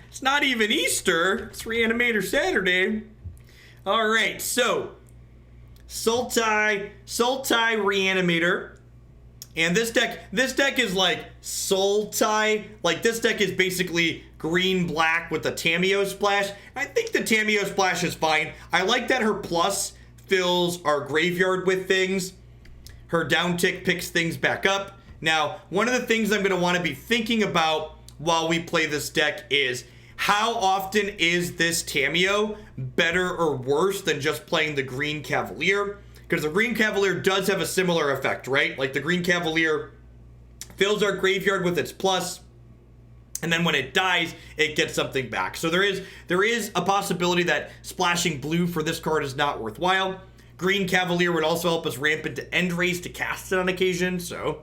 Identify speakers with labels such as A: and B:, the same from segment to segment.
A: It's not even Easter. It's Reanimator Saturday. All right, so Sultai Reanimator. And this deck is like Sultai. Like, this deck is basically green-black with the Tamiyo splash. I think the Tamiyo splash is fine. I like that her plus fills our graveyard with things. Her down tick picks things back up. Now, one of the things I'm going to want to be thinking about while we play this deck is how often is this Tamiyo better or worse than just playing the Green Cavalier? Because the Green Cavalier does have a similar effect, right? Like, the Green Cavalier fills our graveyard with its plus, and then when it dies, it gets something back. So there is a possibility that splashing blue for this card is not worthwhile. Green Cavalier would also help us ramp into End-Raze to cast it on occasion, so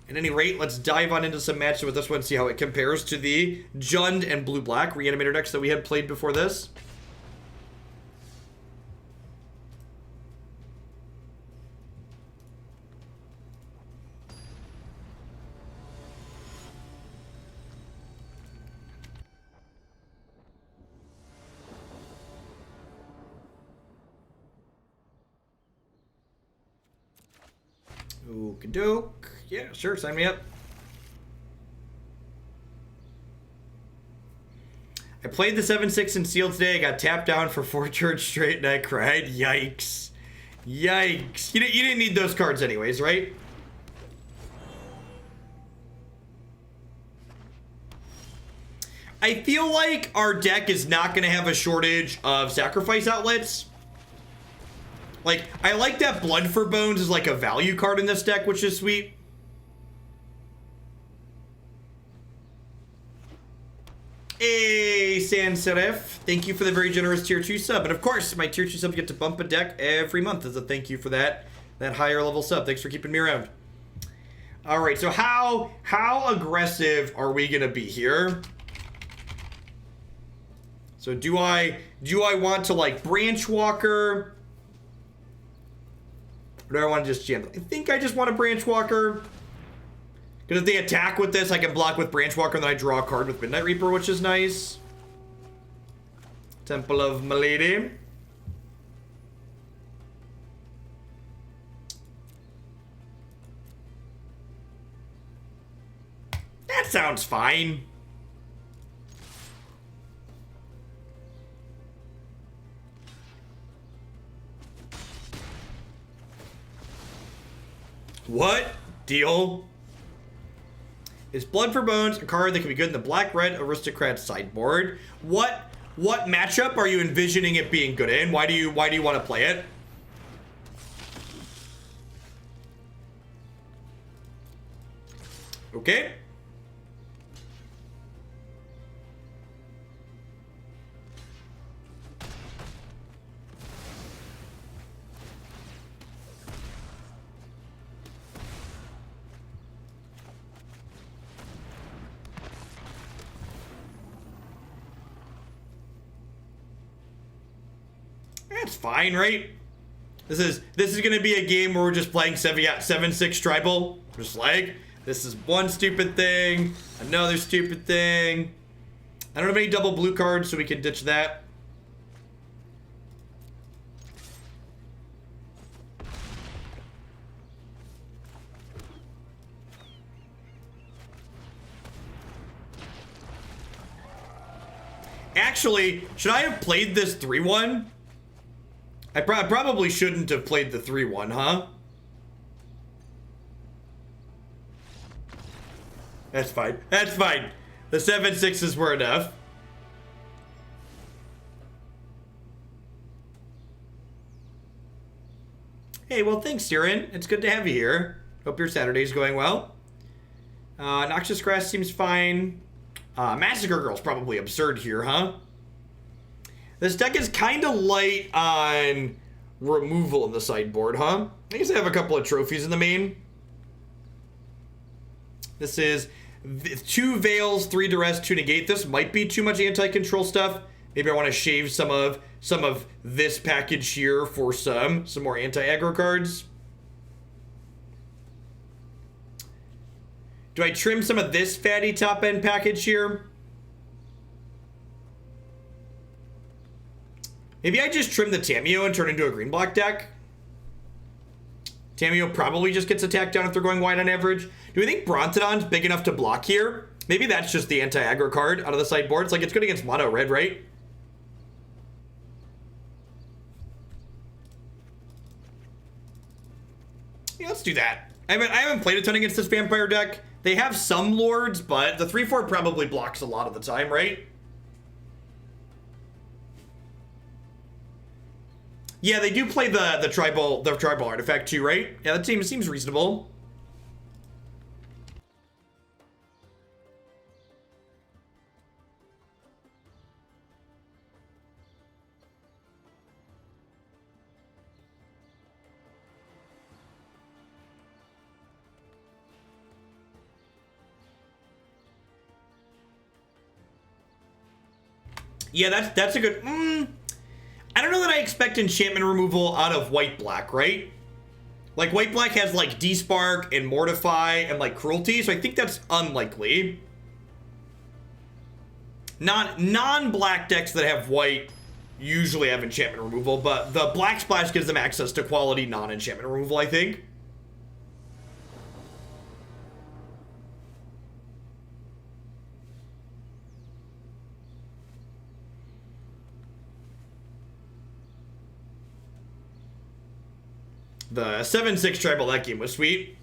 A: at any rate, let's dive on into some matches with this one, see how it compares to the Jund and blue-black Reanimator decks that we had played before this. Okie-doke. Yeah, sure, sign me up. I played the 7-6 in Seal today. I got tapped down for 4 turns straight and I cried. Yikes. Yikes. You didn't need those cards anyways, right? I feel like our deck is not going to have a shortage of sacrifice outlets. Like, I like that Blood for Bones is like a value card in this deck, which is sweet. Hey, Sans Serif. Thank you for the very generous Tier 2 sub. And of course, my Tier 2 subs get to bump a deck every month as a thank you for that higher level sub. Thanks for keeping me around. All right, so how aggressive are we going to be here? So do I want to, like, Branchwalker? Or do I want to just jam? I think I just want a Branchwalker. Because if they attack with this, I can block with Branchwalker, and then I draw a card with Midnight Reaper, which is nice. Temple of Malady. That sounds fine. What? Deal? Is Blood for Bones a card that can be good in the black-red aristocrat sideboard? What matchup are you envisioning it being good in? Why do you want to play it? Okay. That's fine, right? This is gonna be a game where we're just playing 7-6 tribal. Just like, this is one stupid thing, another stupid thing. I don't have any double blue cards, so we can ditch that. Actually, should I have played this 3-1? I probably shouldn't have played the 3-1, huh? That's fine. That's fine. The 7-6s were enough. Hey, well, thanks, Siren. It's good to have you here. Hope your Saturday's going well. Noxious Grasp seems fine. Massacre Girl's probably absurd here, huh? This deck is kind of light on removal in the sideboard, huh? I guess I have a couple of trophies in the main. This is 2 Veils, 3 Duress, 2 Negate. This might be too much anti-control stuff. Maybe I want to shave some of this package here for some more anti-aggro cards. Do I trim some of this fatty top-end package here? Maybe I just trim the Tamiyo and turn into a green black deck. Tamiyo probably just gets attacked down if they're going wide on average. Do we think Brontodon's big enough to block here? Maybe that's just the anti-aggro card out of the sideboard. It's like it's good against mono red, right? Yeah, let's do that. I haven't played a ton against this vampire deck. They have some lords, but the 3/4 probably blocks a lot of the time, right? Yeah, they do play the tribal artifact too, right? Yeah, that seems reasonable. Yeah, that's a good. I don't know that I expect enchantment removal out of white-black, right? Like, white-black has, like, Despark and Mortify and, like, Cruelty, so I think that's unlikely. Non-black decks that have white usually have enchantment removal, but the Black Splash gives them access to quality non-enchantment removal, I think. The 7/6 tribal that game was sweet.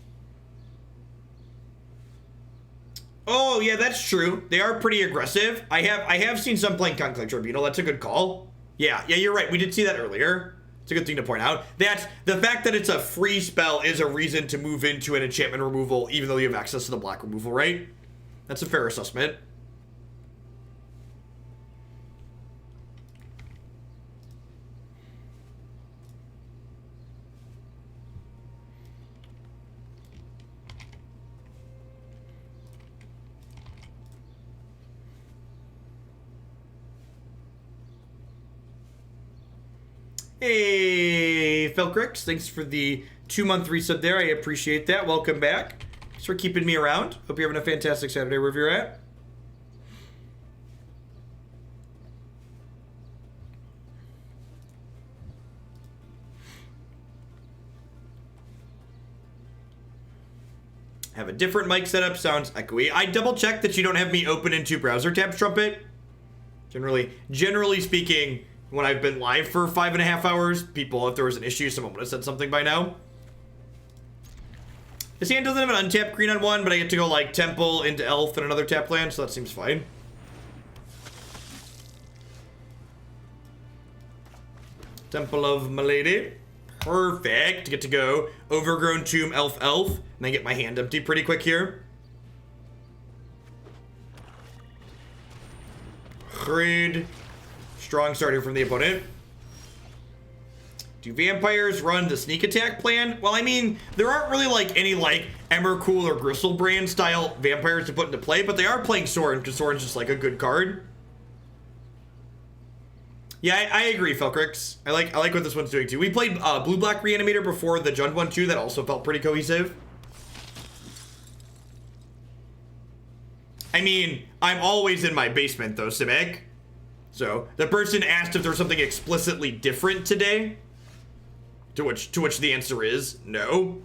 A: Oh, yeah, that's true. They are pretty aggressive. I have seen some playing Conclave Tribunal. That's a good call. Yeah, you're right. We did see that earlier. It's a good thing to point out. That's the fact that it's a free spell is a reason to move into an enchantment removal, even though you have access to the black removal, right? That's a fair assessment. Hey, Felcrix, thanks for the 2-month resub there. I appreciate that. Welcome back. Thanks for keeping me around. Hope you're having a fantastic Saturday wherever you're at. Have a different mic setup. Sounds echoey. I double checked that you don't have me open into browser tabs, Trumpet. Generally speaking, when I've been live for 5.5 hours, if there was an issue, someone would have said something by now. This hand doesn't have an untapped green on one, but I get to go like Temple into Elf and another tap land, so that seems fine. Temple of Malady. Perfect. Get to go Overgrown Tomb, Elf, and then get my hand empty pretty quick here. Agreed. Strong starting from the opponent. Do vampires run the sneak attack plan? Well, I mean, there aren't really like any like Emmercool or Gristlebrand style vampires to put into play, but they are playing Sorin because Sorin's just like a good card. Yeah, I agree, Felcrix. I like what this one's doing too. We played blue-black Reanimator before the Jund one too. That also felt pretty cohesive. I mean, I'm always in my basement though, Simic. So the person asked if there was something explicitly different today, to which the answer is no.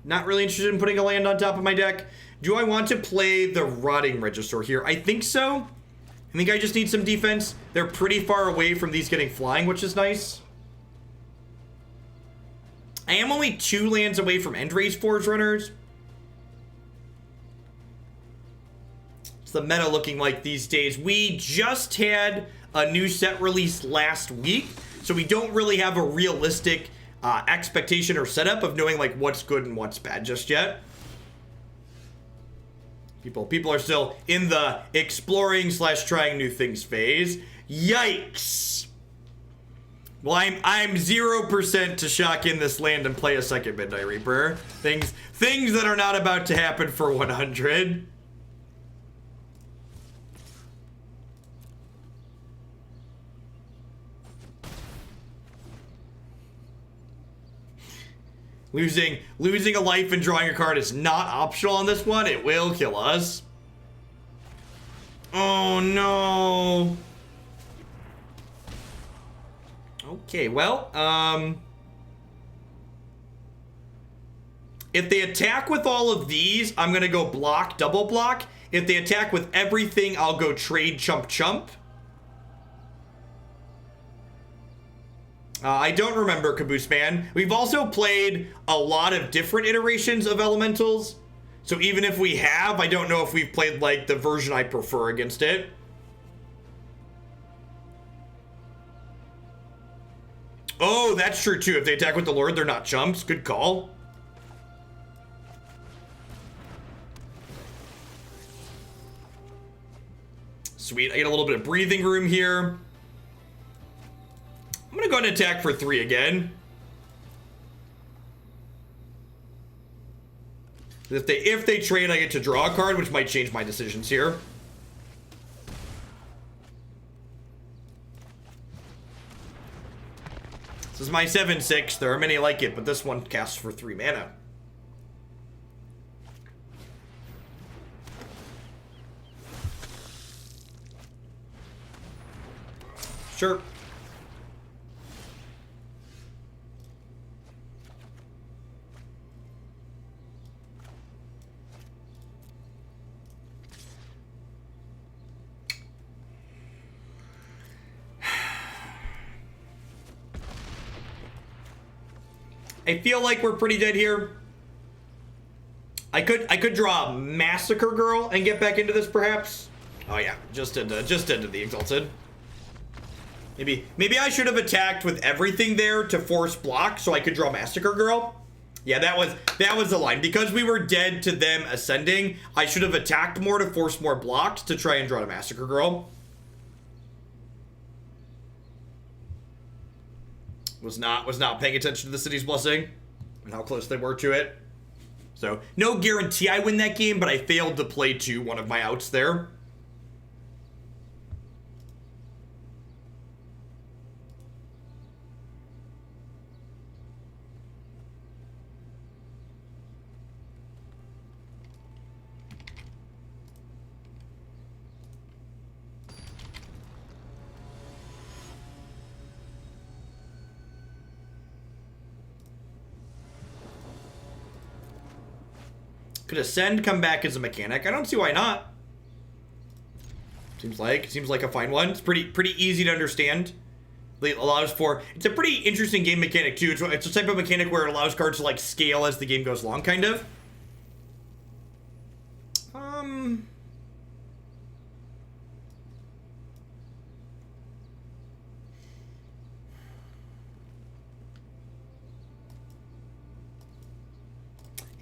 A: Not really interested in putting a land on top of my deck. Do I want to play the Rotting Regisaur here? I think so. I think I just need some defense. They're pretty far away from these getting flying, which is nice. I am only 2 lands away from End-Raze Forerunners. What's the meta looking like these days? We just had a new set released last week, so we don't really have a realistic expectation or setup of knowing like what's good and what's bad just yet. People are still in the exploring / trying new things phase. Yikes! Well, I'm 0% to shock in this land and play a second Midnight Reaper. Things that are not about to happen for 100. Losing a life and drawing a card is not optional on this one. It will kill us. Oh no. Okay, well, if they attack with all of these, I'm gonna go block, double block. If they attack with everything, I'll go trade, chump, chump. I don't remember, Caboose Man. We've also played a lot of different iterations of elementals. So even if we have, I don't know if we've played like the version I prefer against it. Oh, that's true too. If they attack with the Lord, they're not chumps. Good call. Sweet, I get a little bit of breathing room here. I'm gonna go ahead and attack for 3 again. If they trade, I get to draw a card, which might change my decisions here. This is my 7/6. There are many like it, but this one casts for 3 mana. Sure. I feel like we're pretty dead here. I could draw a Massacre Girl and get back into this, perhaps. Oh yeah, just into the Exalted. Maybe I should have attacked with everything there to force block so I could draw Massacre Girl. Yeah, that was the line. Because we were dead to them ascending, I should have attacked more to force more blocks to try and draw a Massacre Girl. Was not paying attention to the City's Blessing and how close they were to it. So, no guarantee I win that game, but I failed to play to one of my outs there. Could Ascend come back as a mechanic? I don't see why not. Seems like a fine one. It's pretty easy to understand. It allows for, it's a pretty interesting game mechanic too. It's a type of mechanic where it allows cards to like scale as the game goes along, kind of.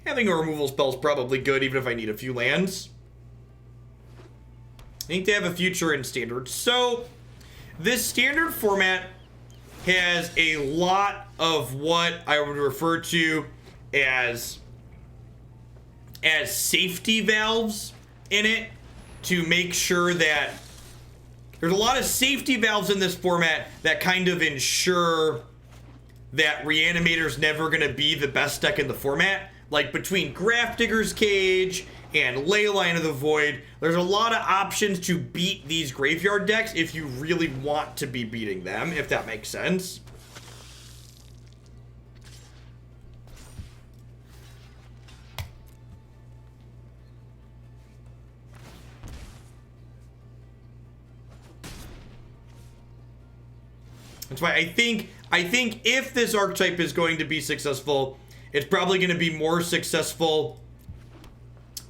A: Having a removal spell is probably good, even if I need a few lands. I think they have a future in Standard. So, this Standard format has a lot of what I would refer to as safety valves in it to make sure that there's a lot of safety valves in this format that kind of ensure that Reanimator's never going to be the best deck in the format. Like between Grafdigger's Cage and Leyline of the Void, there's a lot of options to beat these graveyard decks if you really want to be beating them, if that makes sense. That's why I think if this archetype is going to be successful, it's probably going to be more successful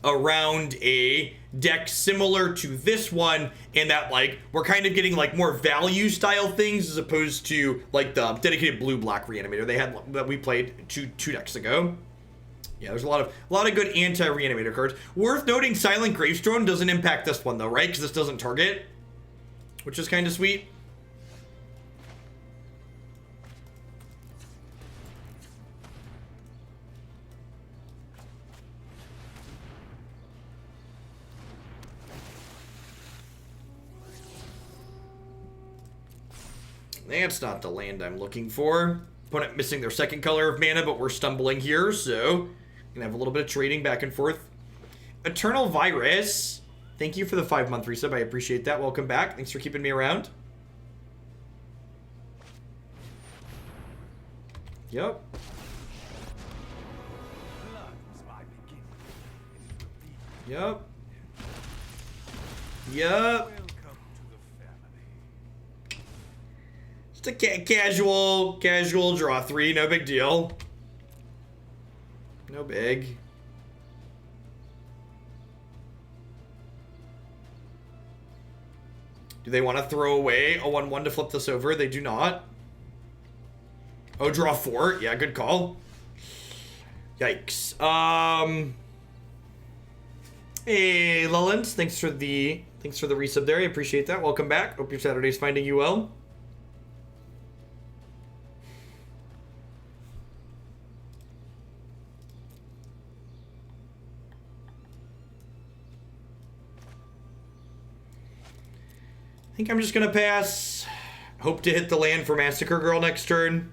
A: around a deck similar to this one, in that like we're kind of getting like more value style things as opposed to like the dedicated blue-black Reanimator they had that we played two decks ago. Yeah, there's a lot of good anti-Reanimator cards. Worth noting, Silent Gravestone doesn't impact this one though, right? Because this doesn't target, which is kind of sweet. That's not the land I'm looking for. Opponent missing their second color of mana, but we're stumbling here, so gonna have a little bit of trading back and forth. Eternal Virus, thank you for the 5-month resub. I appreciate that. Welcome back. Thanks for keeping me around. Yep. Yep. Yep. Just a casual draw 3, no big deal. No big. Do they want to throw away a 1/1 to flip this over? They do not. Oh, draw 4. Yeah, good call. Yikes. Hey, Lullens, thanks for the resub there. I appreciate that. Welcome back. Hope your Saturday's finding you well. I think I'm just gonna pass. Hope to hit the land for Massacre Girl next turn.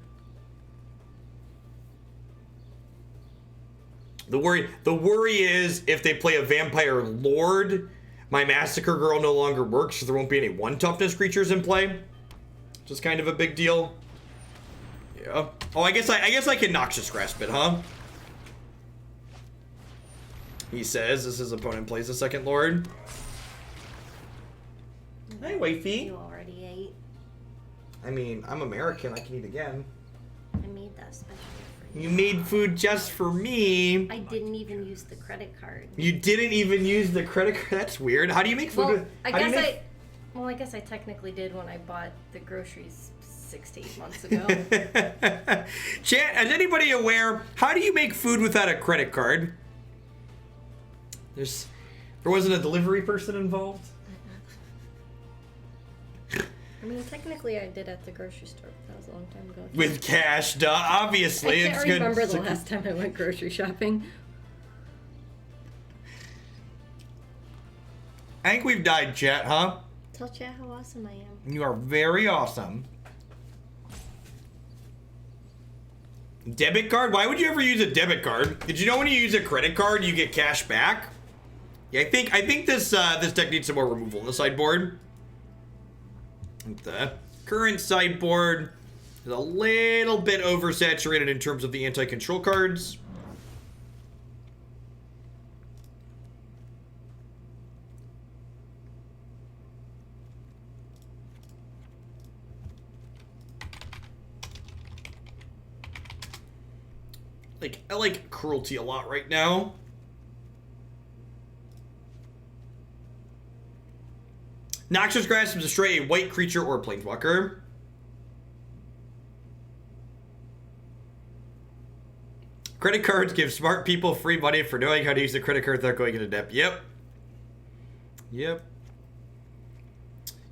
A: The worry is if they play a Vampire Lord, my Massacre Girl no longer works, so there won't be any 1 toughness creatures in play. Which is kind of a big deal. Yeah. Oh, I guess I can Noxious Grasp it, huh? He says as his opponent plays a second Lord. Hey, wifey.
B: You already ate.
A: I mean, I'm American. I can eat again.
B: I made that special for you.
A: You made food just for me.
B: I didn't even use the credit card.
A: You didn't even use the credit card? That's weird. How do you make food?
B: Well, I guess I technically did when I bought the groceries 6 to 8 months ago.
A: Chat, is anybody aware? How do you make food without a credit card? There wasn't a delivery person involved?
B: I mean, technically I did at the grocery store, but that was a long time ago.
A: With cash, duh. Obviously,
B: I can't remember the last time I went grocery shopping.
A: I think we've died, chat, huh?
B: Tell chat how awesome I am.
A: You are very awesome. Debit card? Why would you ever use a debit card? Did you know when you use a credit card, you get cash back? Yeah, I think this deck needs some more removal on the sideboard. The current sideboard is a little bit oversaturated in terms of the anti-control cards. I like Cruelty a lot right now. Noxious Grasp is destroy a white creature or a planeswalker. Credit cards give smart people free money for knowing how to use the credit card without going into debt. Yep. Yep.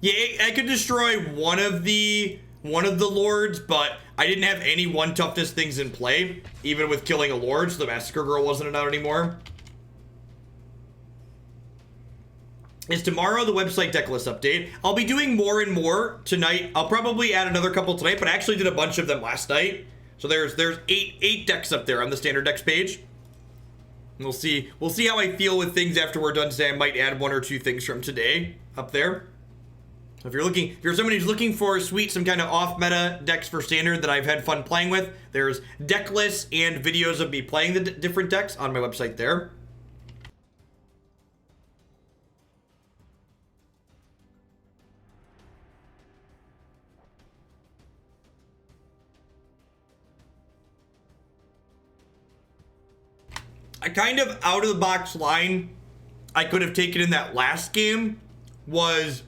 A: Yeah, I could destroy one of the lords, but I didn't have any 1 toughness things in play, even with killing a lord, so the Massacre Girl wasn't out anymore. Is tomorrow the website deck list update. I'll be doing more and more tonight. I'll probably add another couple tonight, but I actually did a bunch of them last night. So there's eight decks up there on the standard decks page. And we'll see how I feel with things after we're done today. I might add 1 or 2 things from today up there. So if you're somebody who's looking for some kind of off-meta decks for standard that I've had fun playing with, there's deck lists and videos of me playing the different decks on my website there. A kind of out-of-the-box line I could have taken in that last game was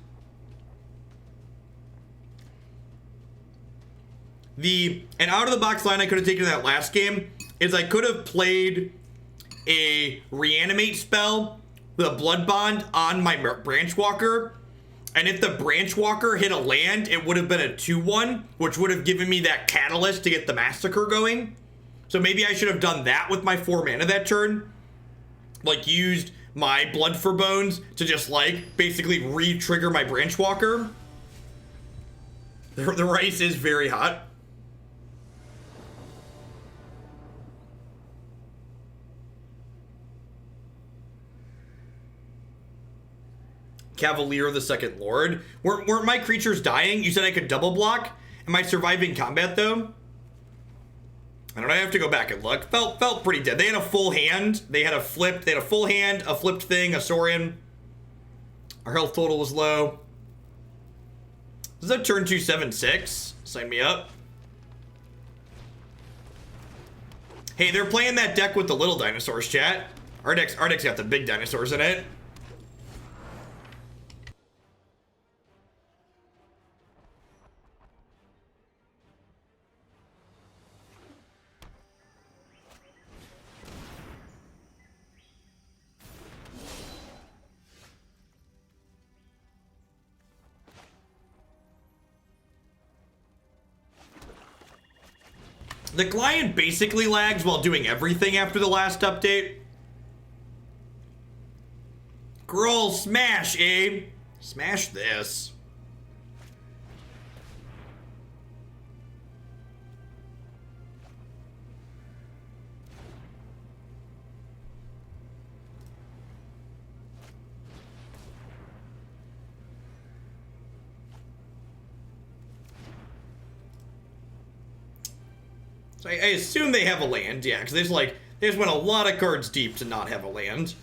A: an out-of-the-box line I could have taken in that last game is I could have played a Reanimate spell with a Blood Bond on my Branchwalker, and if the Branchwalker hit a land, it would have been a 2/1, which would have given me that catalyst to get the Massacre going. So maybe I should have done that with my 4 mana that turn. Like, used my Blood for Bones to just, basically re-trigger my Branchwalker. The rice is very hot. Cavalier of the Second Lord. Weren't my creatures dying? You said I could double block? Am I surviving combat, though? I don't know, I have to go back and look. Felt pretty dead. They had a full hand. They had a full hand, a flipped thing, a Saurian. Our health total was low. This is a turn 2 7/6. Sign me up. Hey, they're playing that deck with the little dinosaurs, chat. Our deck's got the big dinosaurs in it. The client basically lags while doing everything after the last update. Girl, smash, Abe. Smash this. So I assume they have a land, yeah, because they just went a lot of cards deep to not have a land.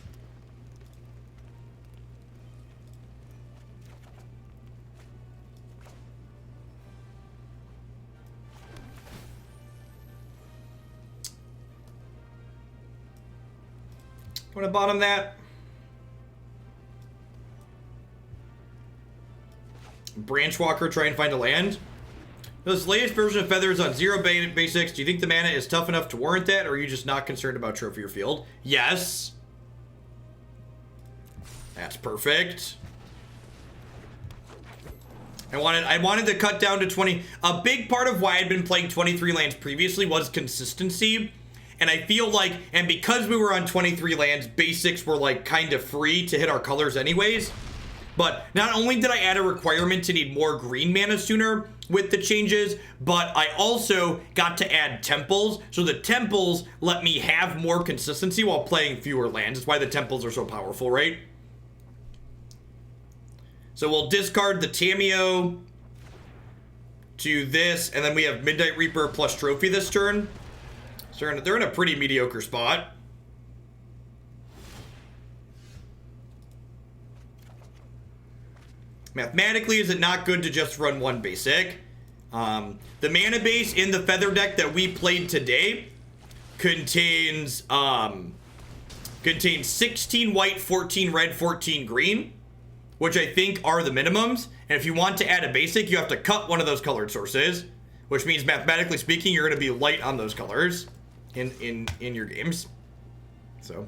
A: Want to bottom that? Branchwalker, try and find a land. This latest version of Feathers on 0 basics, do you think the mana is tough enough to warrant that, or are you just not concerned about trophy or field? Yes. That's perfect. I wanted to cut down to 20. A big part of why I'd been playing 23 lands previously was consistency. And I feel like, and because we were on 23 lands, basics were like kind of free to hit our colors anyways. But not only did I add a requirement to need more green mana sooner with the changes, but I also got to add temples. So the temples let me have more consistency while playing fewer lands. That's why the temples are so powerful, right? So we'll discard the Tamiyo to this, and then we have Midnight Reaper plus Trophy this turn. So they're in a pretty mediocre spot. Mathematically, is it not good to just run one basic? The mana base in the Feather deck that we played today contains 16 white, 14 red, 14 green, which I think are the minimums. And if you want to add a basic, you have to cut one of those colored sources, which means mathematically speaking, you're going to be light on those colors in your games. So...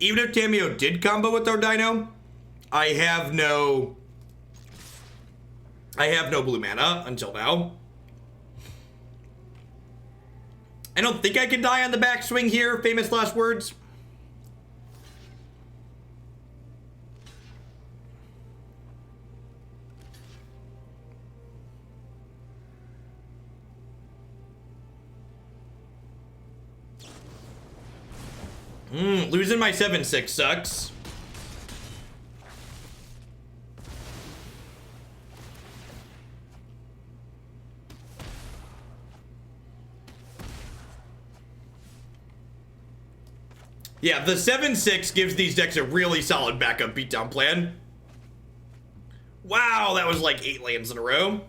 A: even if Tamiyo did combo with our Dino, I have no blue mana until now. I don't think I can die on the backswing here, famous last words. Losing my 7/6 sucks. Yeah, the 7/6 gives these decks a really solid backup beatdown plan. Wow, that was like 8 lands in a row.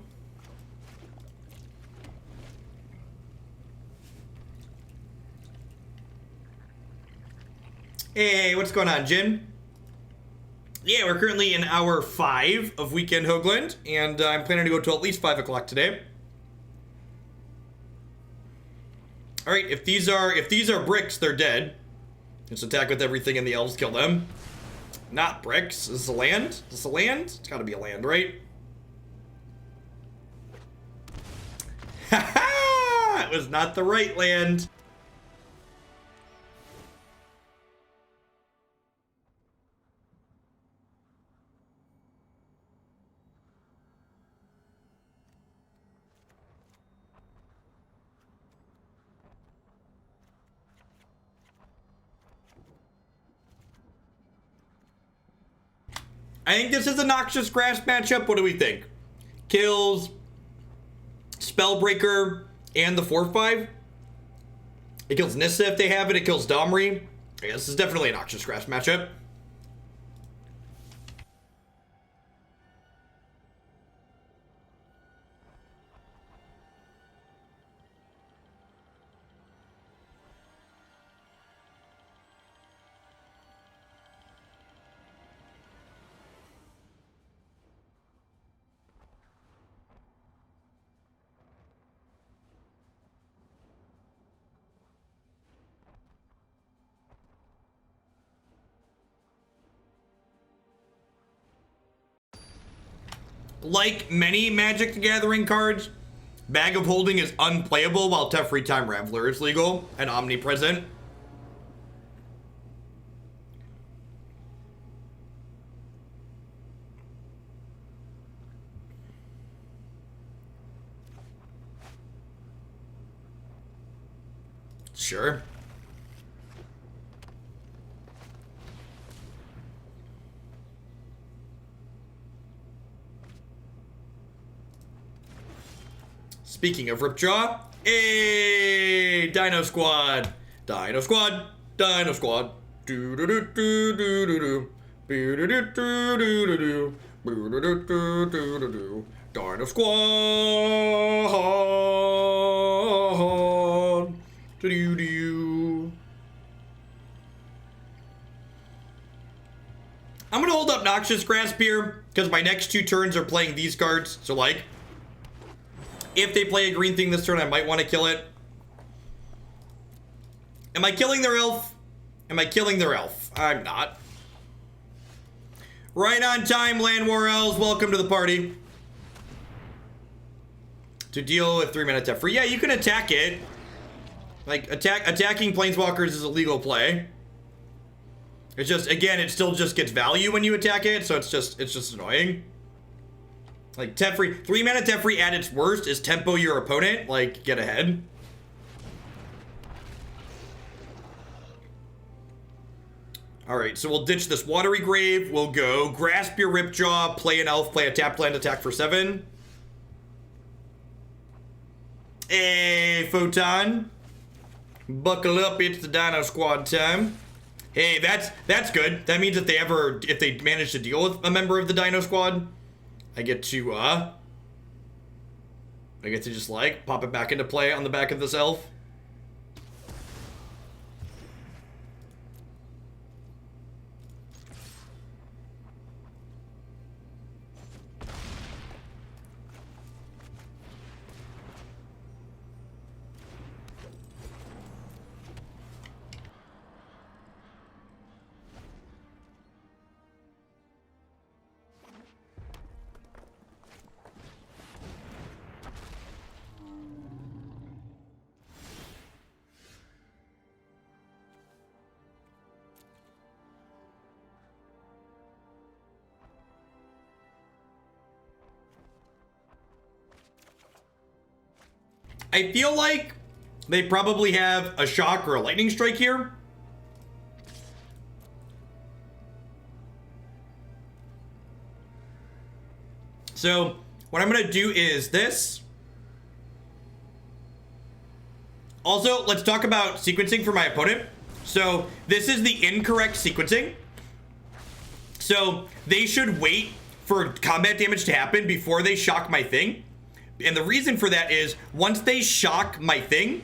A: Hey, what's going on, Jin? Yeah, we're currently in hour 5 of Weekend Hoagland, and I'm planning to go till at least 5 o'clock today. All right, if these are bricks, they're dead. Let's attack with everything and the elves kill them. Not bricks. Is this a land? Is this a land? It's gotta be a land, right? Ha ha! It was not the right land. I think this is a Noxious Grasp matchup. What do we think? Kills Spellbreaker and the 4/5. It kills Nissa if they have it. It kills Domri. I guess this is definitely a Noxious Grasp matchup. Like many Magic the Gathering cards, Bag of Holding is unplayable while Teferi Time Raveler is legal and omnipresent. Sure. Speaking of Ripjaw, hey, Dino Squad, Dino Squad, Dino Squad, do do do do do do do, do do do do do do, do do do do do do, Dino Squad, do do do. I'm gonna hold up Noxious Grasp here because my next 2 turns are playing these cards, so like. If they play a green thing this turn, I might want to kill it. Am I killing their elf? Am I killing their elf? I'm not. Right on time, Llanowar Elves. Welcome to the party. To deal with 3-mana Teferi. Yeah, you can attack it. Like, attacking Planeswalkers is a legal play. It's just, again, it still just gets value when you attack it, so it's just annoying. Like, Teferi, 3-mana Teferi at its worst is tempo your opponent. Like, get ahead. Alright, so we'll ditch this Watery Grave. We'll go Grasp your Ripjaw, play an elf, play a tapped land, attack for 7. Hey, Photon. Buckle up, it's the Dino Squad time. Hey, that's good. That means if they manage to deal with a member of the Dino Squad, I get to just like pop it back into play on the back of this elf. I feel like they probably have a shock or a lightning strike here. So what I'm gonna do is this. Also, let's talk about sequencing for my opponent. So this is the incorrect sequencing. So they should wait for combat damage to happen before they shock my thing. And the reason for that is once they shock my thing,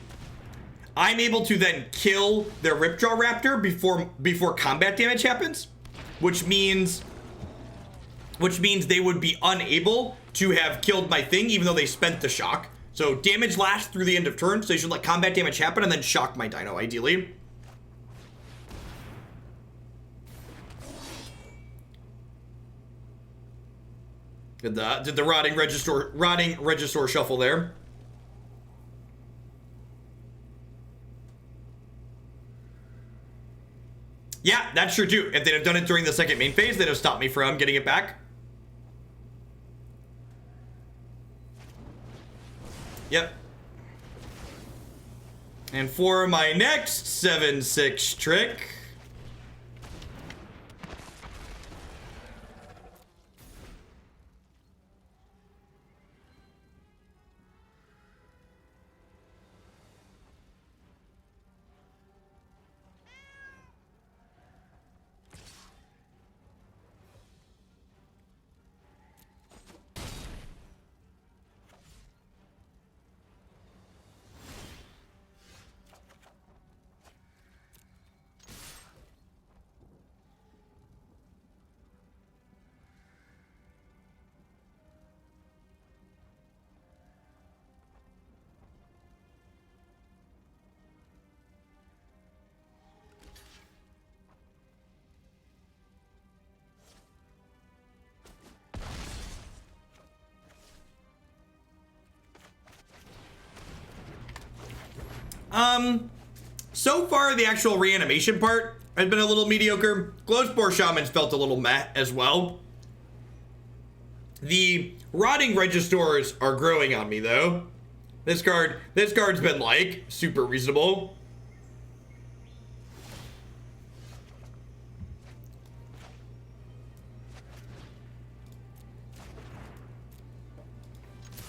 A: I'm able to then kill their Ripjaw Raptor before combat damage happens, which means they would be unable to have killed my thing even though they spent the shock. So damage lasts through the end of turn, so they should let combat damage happen and then shock my dino ideally. Did the Rotting Regisaur shuffle there? Yeah, that's true too. If they'd have done it during the second main phase, they'd have stopped me from getting it back. Yep. And for my next 7/6 trick... So far, the actual reanimation part has been a little mediocre. Glowspore Shaman's felt a little meh as well. The Rotting Regisaurs are growing on me, though. This card's been, like, super reasonable.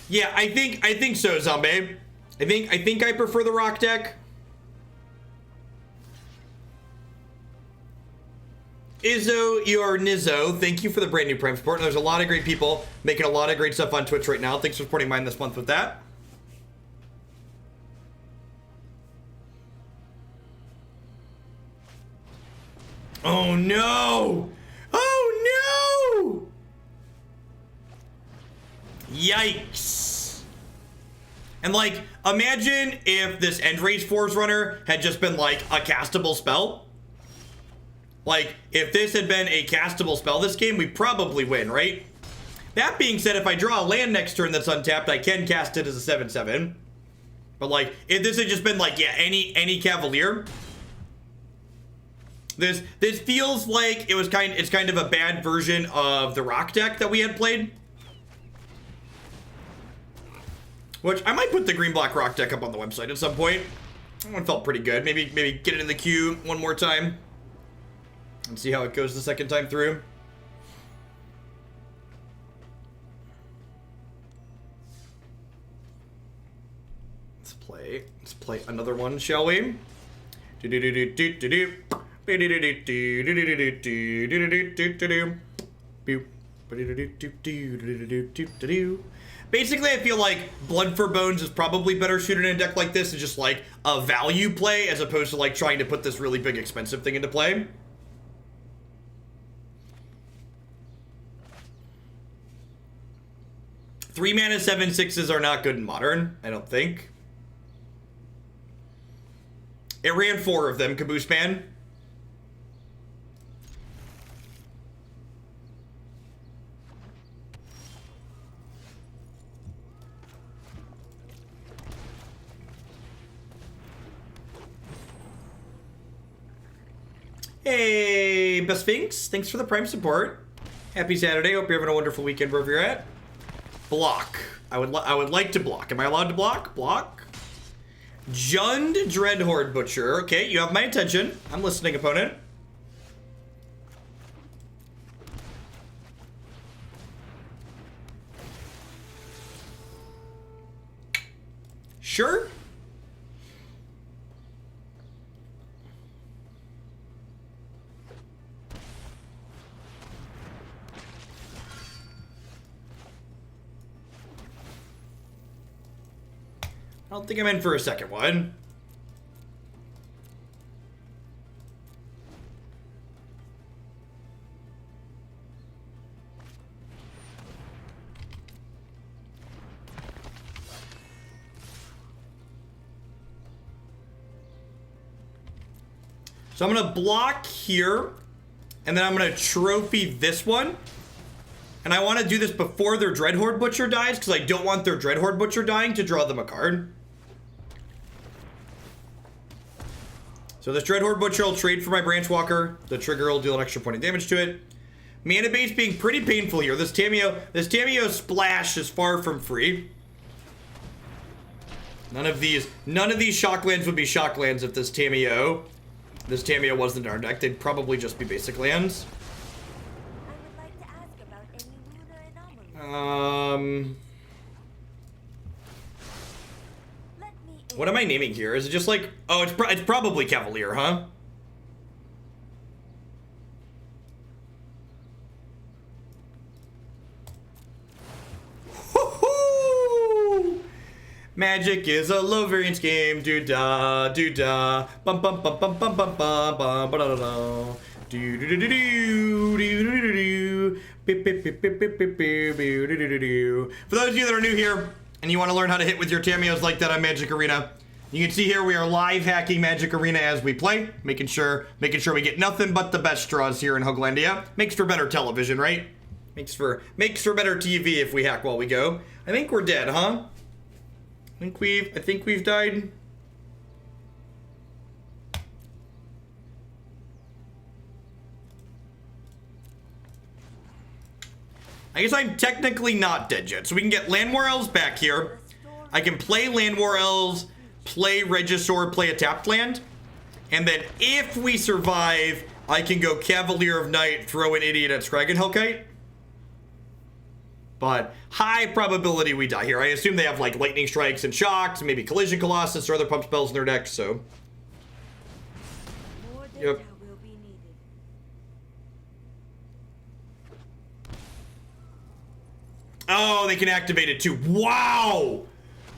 A: Yeah, I think so, Zombie. I think I prefer the rock deck. Izzo, you're Nizzo. Thank you for the brand new Prime support. There's a lot of great people making a lot of great stuff on Twitch right now. Thanks for supporting mine this month with that. Oh no! Oh no! Yikes. And like, imagine if this End-Raze Forerunner had just been like a castable spell. Like, if this had been a castable spell this game, we probably win, right? That being said, if I draw a land next turn that's untapped, I can cast it as a 7/7. But like, if this had just been like, yeah, any Cavalier. This feels like it's kind of a bad version of the rock deck that we had played. Which I might put the green black rock deck up on the website at some point. That one felt pretty good. Maybe get it in the queue one more time. And see how it goes the second time through. Let's play another one, shall we? Basically, I feel like Blood for Bones is probably better suited in a deck like this. It's just like a value play as opposed to like trying to put this really big expensive thing into play. Three mana 7/6s are not good in Modern, I don't think. It ran 4 of them, Caboose Man. Hey, Best Sphinx, thanks for the Prime support. Happy Saturday. Hope you're having a wonderful weekend wherever you're at. Block. I would like to block. Am I allowed to block? Block. Jund Dreadhorde Butcher. Okay, you have my attention. I'm listening, opponent. Sure. I don't think I'm in for a second one. So I'm gonna block here, and then I'm gonna trophy this one. And I want to do this before their Dreadhorde Butcher dies, because I don't want their Dreadhorde Butcher dying to draw them a card. So this Dreadhorde Butcher will trade for my Branchwalker. The trigger will deal an extra point of damage to it. Mana base being pretty painful here. This Tamiyo splash is far from free. None of these shocklands would be shocklands if this Tamiyo wasn't in our deck. They'd probably just be basic lands.
C: I would like to ask about any lunar anomalies. Let me
A: What am I naming here? Is it just like, oh, it's probably Cavalier, huh? Magic is a low variance game. Do da, bum bum bum bum bum bum bum bum ba da da da. Do do do do do do do do do. Beep beep beep beep beep beep beep do do do do. For those of you that are new here and you want to learn how to hit with your Tamiyos like that on Magic Arena, you can see here we are live hacking Magic Arena as we play, making sure we get nothing but the best draws here in Hoaglandia. Makes for better television, right? Makes for better TV if we hack while we go. I think we're dead, huh? I think we've died. I guess I'm technically not dead yet. So we can get Llanowar Elves back here. I can play Llanowar Elves, play Regisaur, play a tapped land. And then if we survive, I can go Cavalier of Night, throw an idiot at Scraggan Hellkite. But high probability we die here. I assume they have like lightning strikes and shocks, maybe collision colossus or other pump spells in their deck, so.
C: more data
A: Yep.
C: will be needed.
A: Oh, they can activate it too. Wow!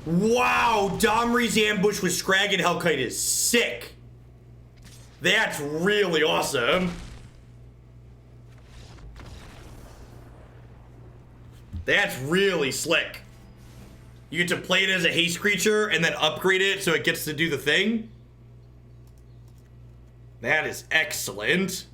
A: Wow! Domri's Ambush with Scraggan Hellkite is sick. That's really awesome. That's really slick. You get to play it as a haste creature and then upgrade it so it gets to do the thing. That is excellent.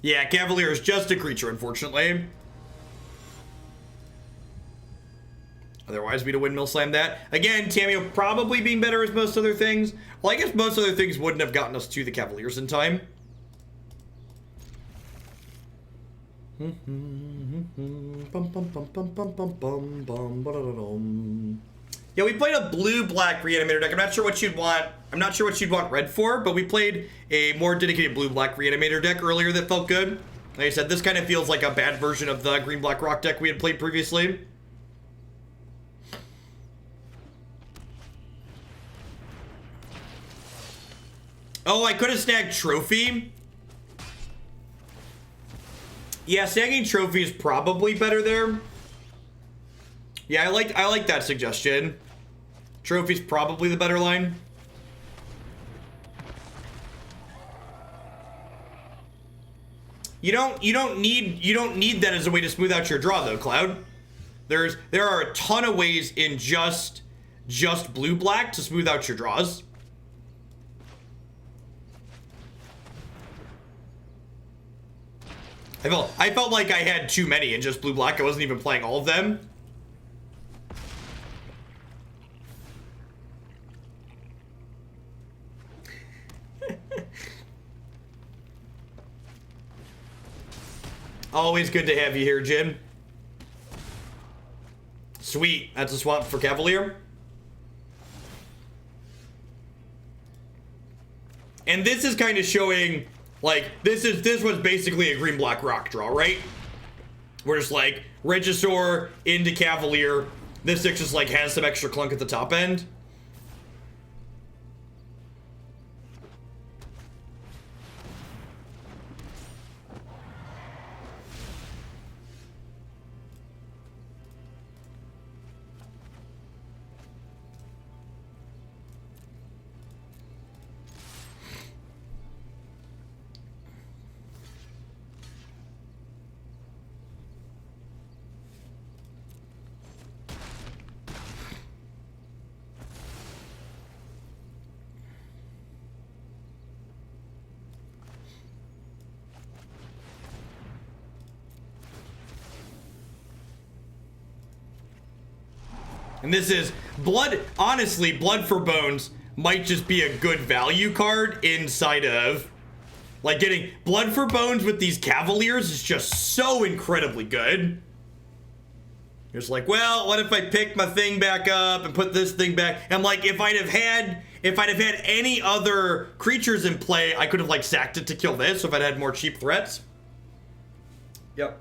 A: Yeah, Cavalier is just a creature, unfortunately. Otherwise, we'd have windmill slammed that. Again, Tamiyo probably being better as most other things. Well, I guess most other things wouldn't have gotten us to the Cavaliers in time. Yeah, we played a blue-black Reanimator deck. I'm not sure what you'd want red for, but we played a more dedicated blue-black Reanimator deck earlier that felt good. Like I said, this kind of feels like a bad version of the green-black rock deck we had played previously. Oh, I could have snagged Trophy. Yeah, snagging Trophy is probably better there. Yeah, I like that suggestion. Trophy's probably the better line. You don't need that as a way to smooth out your draw though, Cloud. There are a ton of ways in just blue-black to smooth out your draws. I felt like I had too many in just blue-black. I wasn't even playing all of them. Always good to have you here, Jim. Sweet. That's a swamp for Cavalier. And this is kind of showing, like, this was basically a green-black rock draw, right? We're just like, Regisaur into Cavalier. This deck just, like, has some extra clunk at the top end. And this is Blood. Honestly, Blood for Bones might just be a good value card inside of, like, getting Blood for Bones with these Cavaliers is just so incredibly good. You're just like, well, what if I pick my thing back up and put this thing back? And like, if I'd have had any other creatures in play, I could have like sacked it to kill this if I'd had more cheap threats. Yep.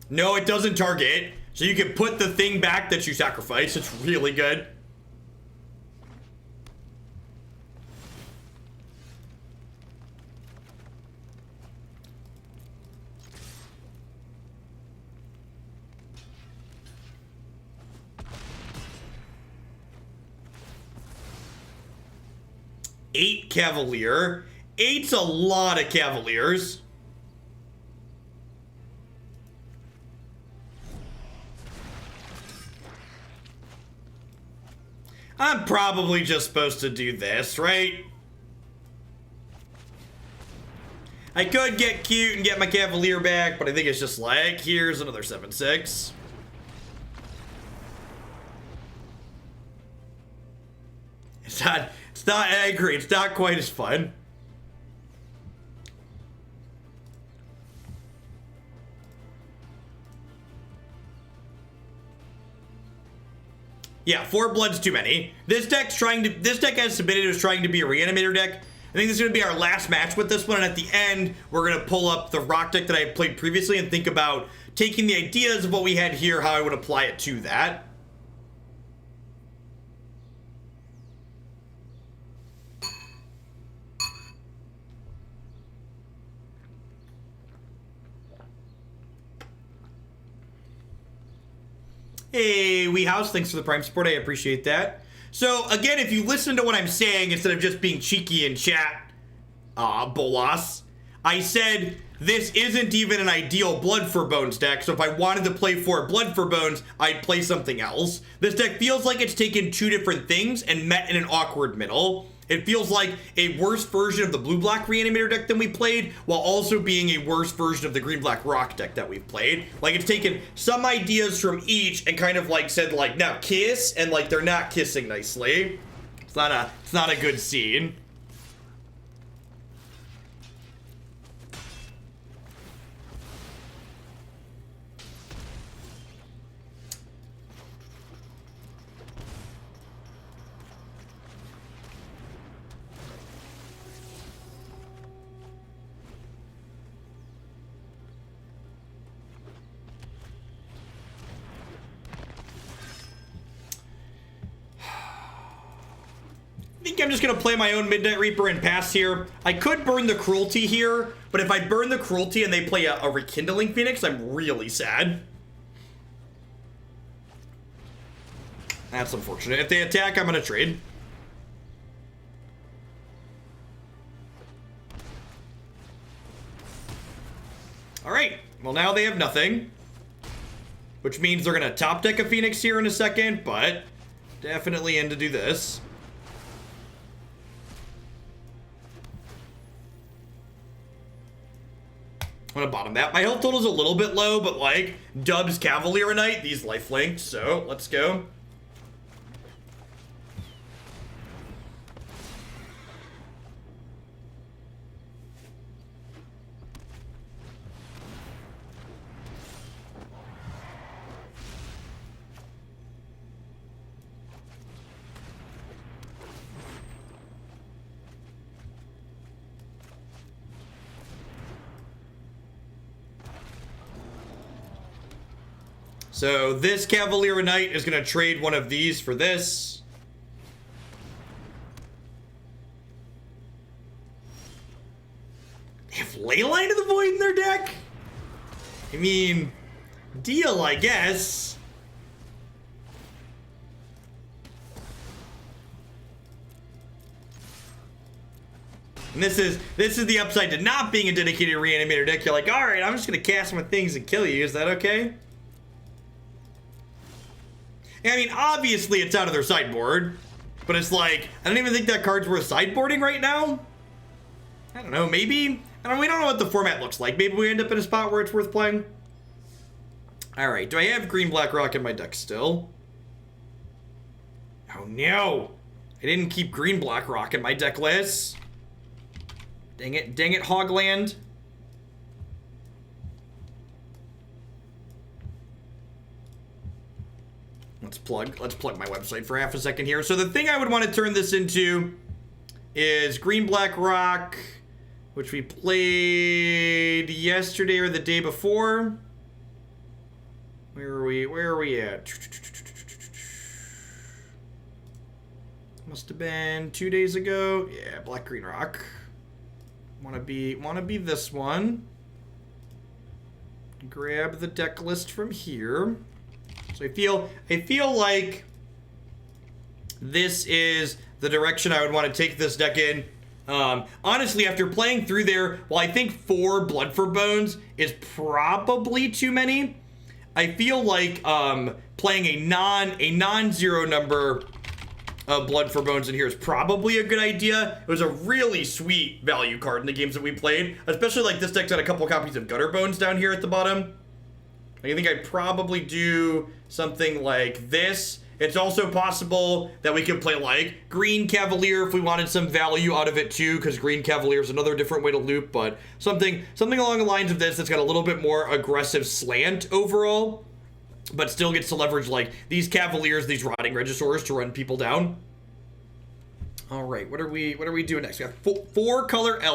A: No, it doesn't target. So you can put the thing back that you sacrifice. It's really good. Eight Cavalier. Eight's a lot of Cavaliers. I'm probably just supposed to do this, right? I could get cute and get my Cavalier back, but I think it's just like, here's another 7/6. It's not angry. It's not quite as fun. Yeah, 4 blood's too many. This deck as submitted is trying to be a Reanimator deck. I think this is going to be our last match with this one, and at the end, we're going to pull up the rock deck that I played previously and think about taking the ideas of what we had here, how I would apply it to that. Hey, Wee House, thanks for the Prime support. I appreciate that. So, again, if you listen to what I'm saying instead of just being cheeky in chat, Bolas, I said this isn't even an ideal Blood for Bones deck, so if I wanted to play 4 Blood for Bones, I'd play something else. This deck feels like it's taken 2 different things and met in an awkward middle. It feels like a worse version of the blue-black Reanimator deck than we played, while also being a worse version of the green-black rock deck that we've played. Like, it's taken some ideas from each and kind of, like, said, like, now kiss, and, like, they're not kissing nicely. It's not a good scene. I think I'm just gonna play my own Midnight Reaper and pass here. I could burn the Cruelty here, but if I burn the Cruelty and they play a Rekindling Phoenix, I'm really sad. That's unfortunate. If they attack, I'm gonna trade. Alright, well now they have nothing. Which means they're gonna top deck a Phoenix here in a second, but definitely in to do this. I'm gonna bottom that. My health total's a little bit low, but like, Dub's Cavalier of Night, these lifelink, so let's go. So this Cavalier of Night is going to trade one of these for this. They have Leyline of the Void in their deck? I mean, deal, I guess. And this is the upside to not being a dedicated Reanimator deck. You're like, all right, I'm just going to cast my things and kill you. Is that okay? I mean, obviously it's out of their sideboard, but it's like, I don't even think that card's worth sideboarding right now. I don't know, maybe? We don't know what the format looks like. Maybe we end up in a spot where it's worth playing. All right, do I have green-black rock in my deck still? Oh no! I didn't keep green-black rock in my deck list. Dang it, Hogland. Let's plug my website for half a second here. So the thing I would want to turn this into is green-black rock, which we played yesterday or the day before. Where are we at? Must have been 2 days ago. Yeah, black green rock. Wanna be this one. Grab the deck list from here. So I feel like this is the direction I would want to take this deck in. Honestly, after playing through there, while I think 4 Blood for Bones is probably too many, I feel like playing a non-zero number of Blood for Bones in here is probably a good idea. It was a really sweet value card in the games that we played, especially like this deck's got a couple copies of Gutter Bones down here at the bottom. I think I'd probably do something like this. It's also possible that we could play like Green Cavalier if we wanted some value out of it too, because Green Cavalier is another different way to loop, but something along the lines of this that's got a little bit more aggressive slant overall, but still gets to leverage like these Cavaliers, these Rotting Regisaurs to run people down. All right, what are we doing next? We have 4 color elves.